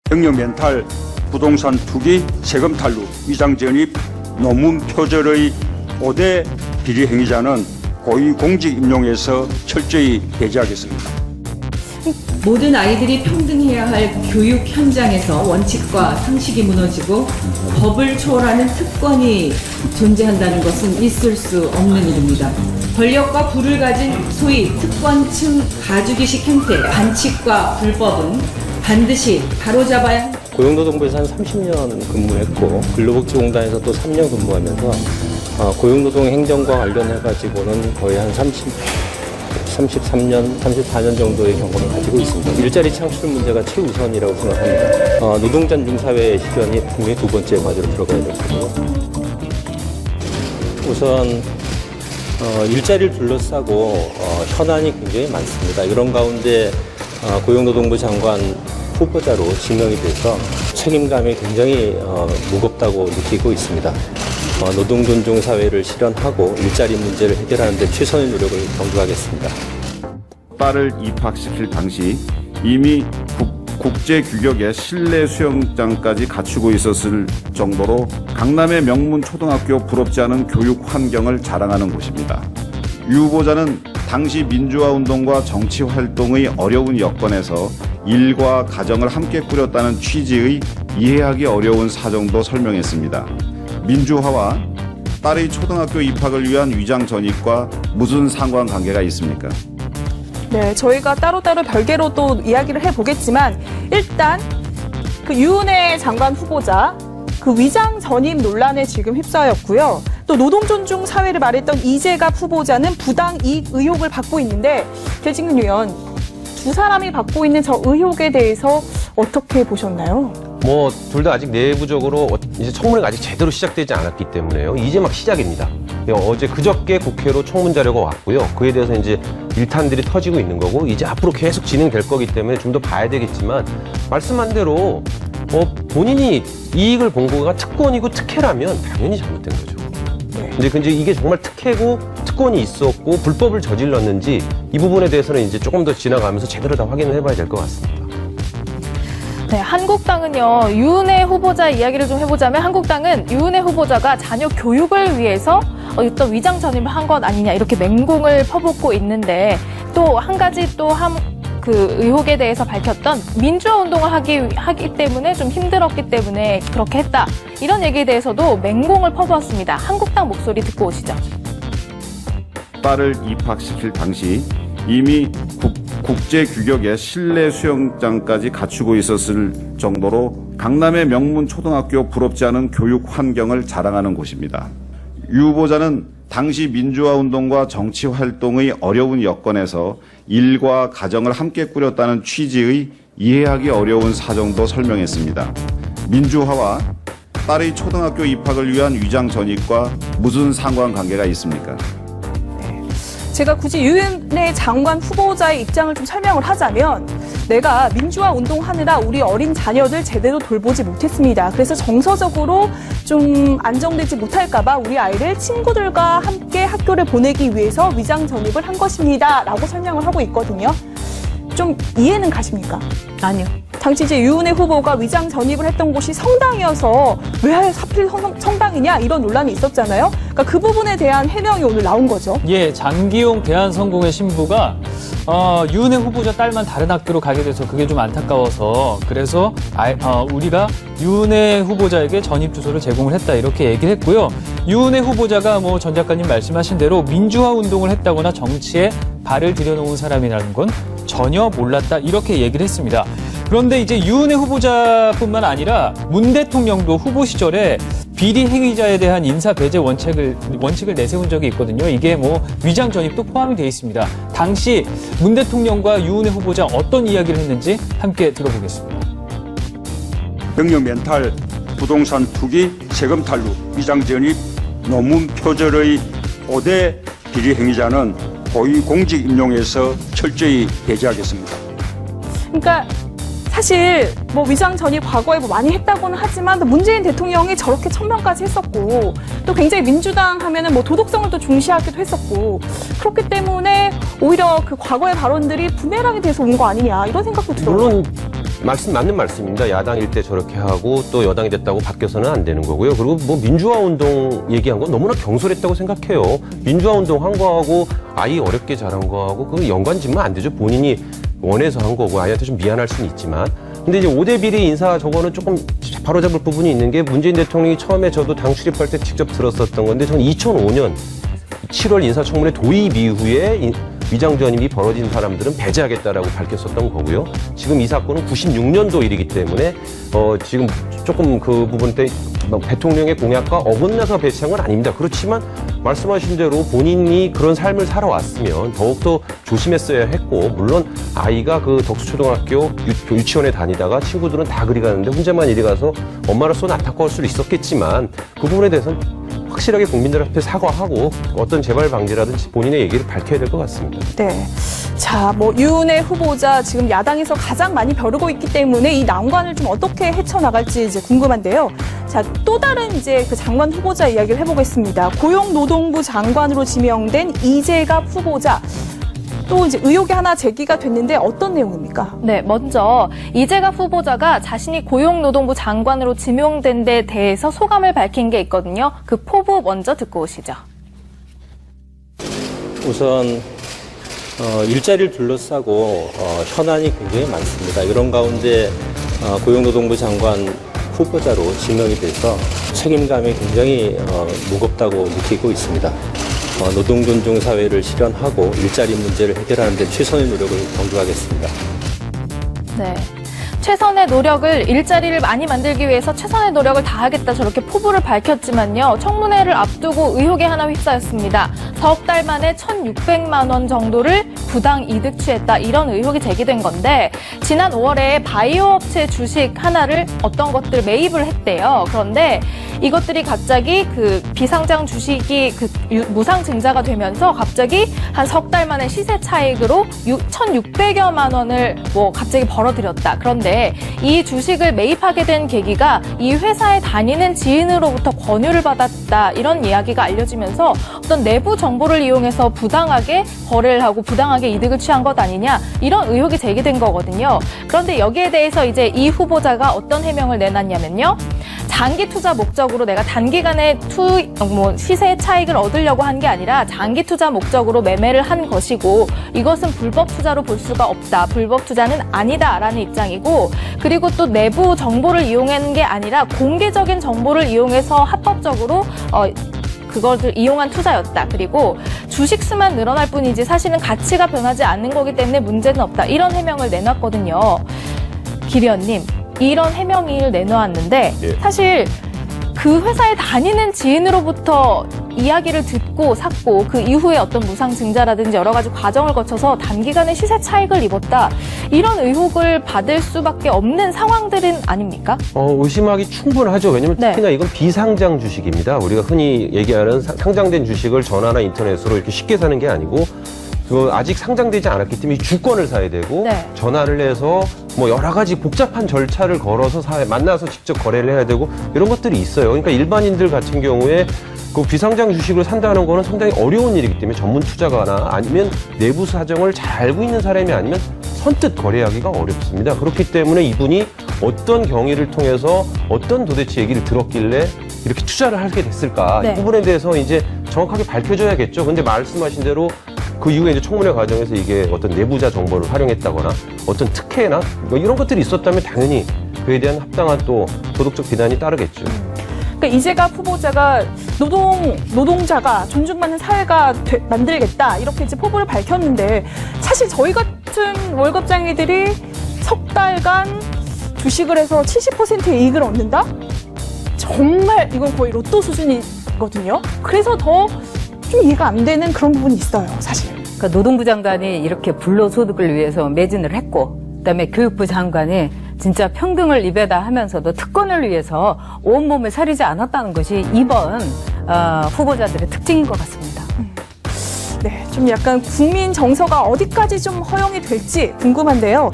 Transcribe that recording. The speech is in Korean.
경력 멘탈, 부동산 투기, 세금 탈루, 위장 전입, 논문 표절의 5대 비리 행위자는 고위공직 임용에서 철저히 배제하겠습니다. 모든 아이들이 평등해야 할 교육 현장에서 원칙과 상식이 무너지고 법을 초월하는 특권이 존재한다는 것은 있을 수 없는 일입니다. 권력과 부를 가진 소위 특권층 가주기식 형태, 반칙과 불법은 반드시 바로잡아야 합니다. 고용노동부에서 한 30년 근무했고 근로복지공단에서 또 3년 근무하면서 고용노동 행정과 관련해가지고는 거의 한 33년, 34년 정도의 경험을 가지고 있습니다. 일자리 창출 문제가 최우선이라고 생각합니다. 노동잔중사회의 실현이 분명히 두 번째 과제로 들어가야 될 거고요. 우선 일자리를 둘러싸고 현안이 굉장히 많습니다. 이런 가운데 고용노동부 장관 후보자로 지명이 돼서 책임감이 굉장히 무겁다고 느끼고 있습니다. 노동존중 사회를 실현하고 일자리 문제를 해결하는 데 최선의 노력을 경주하겠습니다. 딸을 입학시킬 당시 이미 국제 규격의 실내 수영장까지 갖추고 있었을 정도로 강남의 명문 초등학교 부럽지 않은 교육 환경을 자랑하는 곳입니다. 유 후보자는 당시 민주화 운동과 정치 활동의 어려운 여건에서 일과 가정을 함께 꾸렸다는 취지의 이해하기 어려운 사정도 설명했습니다. 민주화와 딸의 초등학교 입학을 위한 위장 전입과 무슨 상관관계가 있습니까? 네, 저희가 따로따로 별개로 또 이야기를 해보겠지만 일단 그 유은혜 장관 후보자 그 위장 전입 논란에 지금 휩싸였고요. 또 노동존중 사회를 말했던 이재갑 후보자는 부당 이익 의혹을 받고 있는데 배직근 의원 두 사람이 받고 있는 저 의혹에 대해서 어떻게 보셨나요? 둘 다 아직 내부적으로 이제 청문회가 아직 제대로 시작되지 않았기 때문에요. 이제 막 시작입니다. 어제 그저께 국회로 청문 자료가 왔고요. 그에 대해서 이제 일탄들이 터지고 있는 거고 이제 앞으로 계속 진행될 거기 때문에 좀 더 봐야 되겠지만 말씀한 대로 본인이 이익을 본 거가 특권이고 특혜라면 당연히 잘못된 거죠. 근데 이게 정말 특혜고 특권이 있었고 불법을 저질렀는지 이 부분에 대해서는 이제 조금 더 지나가면서 제대로 다 확인을 해봐야 될 것 같습니다. 네, 한국당은요, 유은혜 후보자 이야기를 좀 해보자면 한국당은 유은혜 후보자가 자녀 교육을 위해서 어떤 위장 전입을 한 것 아니냐 이렇게 맹공을 퍼붓고 있는데 또 한 가지 그 의혹에 대해서 밝혔던 민주화 운동을 하기 때문에 좀 힘들었기 때문에 그렇게 했다. 이런 얘기에 대해서도 맹공을 퍼부었습니다. 한국당 목소리 듣고 오시죠. 딸을 입학시킬 당시 이미 국제 규격의 실내 수영장까지 갖추고 있었을 정도로 강남의 명문 초등학교 부럽지 않은 교육 환경을 자랑하는 곳입니다. 유 후보자는 당시 민주화 운동과 정치 활동의 어려운 여건에서 일과 가정을 함께 꾸렸다는 취지의 이해하기 어려운 사정도 설명했습니다. 민주화와 딸의 초등학교 입학을 위한 위장 전입과 무슨 상관관계가 있습니까? 제가 굳이 유은혜 장관 후보자의 입장을 좀 설명을 하자면 내가 민주화 운동하느라 우리 어린 자녀들 제대로 돌보지 못했습니다. 그래서 정서적으로 좀 안정되지 못할까 봐 우리 아이를 친구들과 함께 학교를 보내기 위해서 위장 전입을 한 것입니다. 라고 설명을 하고 있거든요. 좀 이해는 가십니까? 아니요. 당시 이제 유은혜 후보가 위장 전입을 했던 곳이 성당이어서 왜 하필 성당이냐 이런 논란이 있었잖아요. 그러니까 그 부분에 대한 해명이 오늘 나온 거죠. 예, 장기용 대한성공회 신부가 유은혜 후보자 딸만 다른 학교로 가게 돼서 그게 좀 안타까워서 그래서 우리가 유은혜 후보자에게 전입 주소를 제공을 했다 이렇게 얘기를 했고요. 유은혜 후보자가 전 작가님 말씀하신 대로 민주화 운동을 했다거나 정치에 발을 들여놓은 사람이라는 건 전혀 몰랐다 이렇게 얘기를 했습니다. 그런데 이제 유은혜 후보자뿐만 아니라 문 대통령도 후보 시절에 비리 행위자에 대한 인사 배제 원칙을 내세운 적이 있거든요. 이게 위장 전입도 포함이 되어 있습니다. 당시 문 대통령과 유은혜 후보자 어떤 이야기를 했는지 함께 들어보겠습니다. 경력 멘탈, 부동산 투기, 세금 탈루, 위장 전입, 논문 표절의 5대 비리 행위자는 고위공직 임용에서 철저히 배제하겠습니다. 그러니까 사실 위장 전입 과거에 많이 했다고는 하지만 또 문재인 대통령이 저렇게 천명까지 했었고 또 굉장히 민주당 하면은 도덕성을 또 중시하기도 했었고 그렇기 때문에 오히려 그 과거의 발언들이 부메랑이 돼서 온 거 아니냐 이런 생각도 들어요. 물론 맞는 말씀입니다. 야당일 때 저렇게 하고 또 여당이 됐다고 바뀌어서는 안 되는 거고요. 그리고 뭐 민주화 운동 얘기한 건 너무나 경솔했다고 생각해요. 민주화 운동 한 거하고 아이 어렵게 자란 거하고 그 연관 짓면 안 되죠. 본인이 원해서 한 거고 아이한테 좀 미안할 수는 있지만. 근데 이제 5대 비리 인사 저거는 조금 바로잡을 부분이 있는 게 문재인 대통령이 처음에 저도 당 출입할 때 직접 들었었던 건데 저는 2005년 7월 인사청문회 도입 이후에 위장 전입이 벌어진 사람들은 배제하겠다라고 밝혔었던 거고요. 지금 이 사건은 96년도 일이기 때문에 지금 조금 그 부분 때 대통령의 공약과 어긋나서 배치한 건 아닙니다. 그렇지만 말씀하신 대로 본인이 그런 삶을 살아왔으면 더욱더 조심했어야 했고 물론 아이가 그 덕수초등학교 유치원에 다니다가 친구들은 다 그리 가는데 혼자만 이리 가서 엄마로서는 안타까울 수도 있었겠지만 그 부분에 대해서는 확실하게 국민들 앞에 사과하고 어떤 재발 방지라든지 본인의 얘기를 밝혀야 될 것 같습니다. 네. 자, 뭐 유은혜 후보자 지금 야당에서 가장 많이 벼르고 있기 때문에 이 난관을 좀 어떻게 헤쳐나갈지 이제 궁금한데요. 자, 또 다른 이제 그 장관 후보자 이야기를 해보겠습니다. 고용노동부 장관으로 지명된 이재갑 후보자. 또 이제 의혹이 하나 제기가 됐는데 어떤 내용입니까? 네, 먼저 이재갑 후보자가 자신이 고용노동부 장관으로 지명된 데 대해서 소감을 밝힌 게 있거든요. 그 포부 먼저 듣고 오시죠. 우선 일자리를 둘러싸고 현안이 굉장히 많습니다. 이런 가운데 고용노동부 장관 후보자로 지명이 돼서 책임감이 굉장히 무겁다고 느끼고 있습니다. 노동 존중 사회를 실현하고 일자리 문제를 해결하는 데 최선의 노력을 경주하겠습니다. 네. 최선의 노력을 일자리를 많이 만들기 위해서 최선의 노력을 다하겠다 저렇게 포부를 밝혔지만요. 청문회를 앞두고 의혹에 하나 휩싸였습니다. 석 달 만에 1,600만 원 정도를 부당 이득 취했다 이런 의혹이 제기된 건데 지난 5월에 바이오 업체 주식 하나를 어떤 것들 매입을 했대요. 그런데 이것들이 갑자기 그 비상장 주식이 그 무상 증자가 되면서 갑자기 한 석 달 만에 시세 차익으로 1,600여만 원을 뭐 갑자기 벌어들였다. 그런데 이 주식을 매입하게 된 계기가 이 회사에 다니는 지인으로부터 권유를 받았다. 이런 이야기가 알려지면서 어떤 내부 정보를 이용해서 부당하게 거래를 하고 부당하게 이득을 취한 것 아니냐. 이런 의혹이 제기된 거거든요. 그런데 여기에 대해서 이제 이 후보자가 어떤 해명을 내놨냐면요. 장기 투자 목적으로 내가 단기간에 시세 차익을 얻으려고 한 게 아니라 장기 투자 목적으로 매매를 한 것이고 이것은 불법 투자로 볼 수가 없다. 불법 투자는 아니다라는 입장이고 그리고 또 내부 정보를 이용한 게 아니라 공개적인 정보를 이용해서 합법적으로 그것을 이용한 투자였다. 그리고 주식 수만 늘어날 뿐이지 사실은 가치가 변하지 않는 거기 때문에 문제는 없다. 이런 해명을 내놨거든요. 김 의원님. 이런 해명을 내놓았는데 사실 그 회사에 다니는 지인으로부터 이야기를 듣고 샀고 그 이후에 어떤 무상 증자라든지 여러 가지 과정을 거쳐서 단기간에 시세 차익을 입었다. 이런 의혹을 받을 수밖에 없는 상황들은 아닙니까? 의심하기 충분하죠. 왜냐하면 특히나 이건 비상장 주식입니다. 우리가 흔히 얘기하는 상장된 주식을 전화나 인터넷으로 이렇게 쉽게 사는 게 아니고 아직 상장되지 않았기 때문에 주권을 사야 되고 전화를 해서 뭐 여러 가지 복잡한 절차를 걸어서 만나서 직접 거래를 해야 되고 이런 것들이 있어요. 그러니까 일반인들 같은 경우에 그 비상장 주식을 산다는 거는 상당히 어려운 일이기 때문에 전문 투자가나 아니면 내부 사정을 잘 알고 있는 사람이 아니면 선뜻 거래하기가 어렵습니다. 그렇기 때문에 이분이 어떤 경위를 통해서 어떤 도대체 얘기를 들었길래 이렇게 투자를 하게 됐을까 이 부분에 대해서 이제 정확하게 밝혀줘야겠죠. 근데 말씀하신 대로 그 이후에 이제 청문회 과정에서 이게 어떤 내부자 정보를 활용했다거나 어떤 특혜나 뭐 이런 것들이 있었다면 당연히 그에 대한 합당한 또 도덕적 비난이 따르겠죠. 그러니까 이재갑 후보자가 노동자가 존중받는 사회가 만들겠다 이렇게 이제 포부를 밝혔는데 사실 저희 같은 월급장애들이 석 달간 주식을 해서 70%의 이익을 얻는다? 정말 이건 거의 로또 수준이거든요. 그래서 더 좀 이해가 안 되는 그런 부분이 있어요, 사실. 그러니까 노동부 장관이 이렇게 불로소득을 위해서 매진을 했고, 그다음에 교육부 장관이 진짜 평등을 입에다 하면서도 특권을 위해서 온몸을 사리지 않았다는 것이 이번 후보자들의 특징인 것 같습니다. 네, 좀 약간 국민 정서가 어디까지 좀 허용이 될지 궁금한데요.